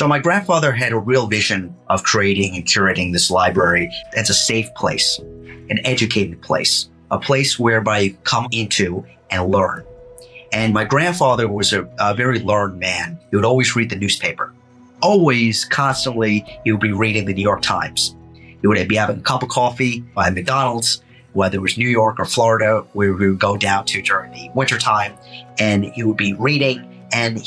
So my grandfather had a real vision of creating and curating this library as a safe place, an educated place, a place whereby you come into and learn. And my grandfather was a very learned man. He would always read the newspaper. Always, constantly, he would be reading the New York Times. He would be having a cup of coffee at McDonald's, whether it was New York or Florida, where we would go down to during the wintertime, and he would be reading, and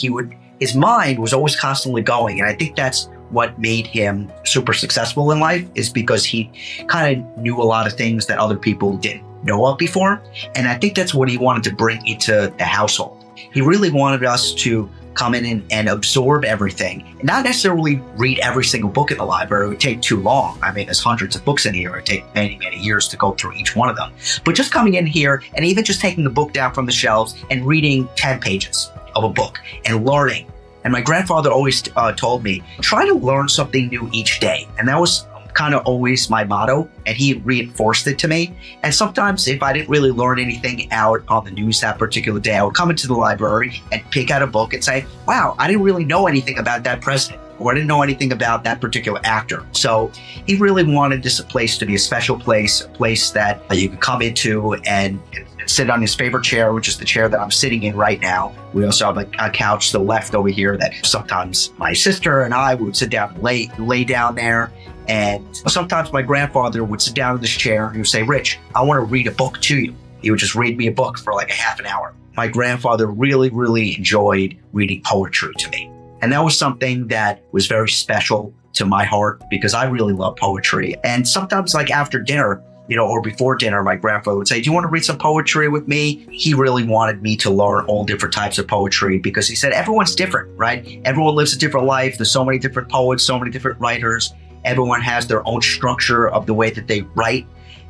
his mind was always constantly going. And I think that's what made him super successful in life, is because he kind of knew a lot of things that other people didn't know of before. And I think that's what he wanted to bring into the household. He really wanted us to come in and absorb everything, and not necessarily read every single book in the library. It would take too long. I mean, there's hundreds of books in here. It would take many, many years to go through each one of them. But just coming in here and even just taking the book down from the shelves and reading 10 pages of a book and learning. And my grandfather always told me, try to learn something new each day. And that was kind of always my motto, and he reinforced it to me. And sometimes if I didn't really learn anything out on the news that particular day, I would come into the library and pick out a book and say, wow, I didn't really know anything about that president, or I didn't know anything about that particular actor. So he really wanted this place to be a special place, a place that you could come into and sit on his favorite chair, which is the chair that I'm sitting in right now. We also have a couch to the left over here that sometimes my sister and I would sit down and lay down there. And sometimes my grandfather would sit down in this chair and he would say, Rich, I want to read a book to you. He would just read me a book for like a half an hour. My grandfather really, really enjoyed reading poetry to me. And that was something that was very special to my heart, because I really love poetry. And sometimes, like after dinner, or before dinner, my grandfather would say, do you want to read some poetry with me? He really wanted me to learn all different types of poetry, because he said, everyone's different, right? Everyone lives a different life. There's so many different poets, so many different writers. Everyone has their own structure of the way that they write.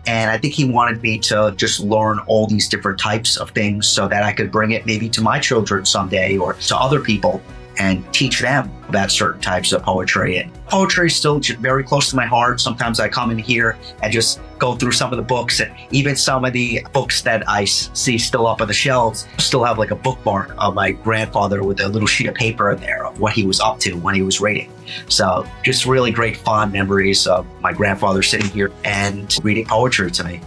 And I think he wanted me to just learn all these different types of things so that I could bring it maybe to my children someday, or to other people, and teach them about certain types of poetry. And poetry is still very close to my heart. Sometimes I come in here and just go through some of the books, and even some of the books that I see still up on the shelves still have like a bookmark of my grandfather with a little sheet of paper in there of what he was up to when he was reading. So just really great fond memories of my grandfather sitting here and reading poetry to me.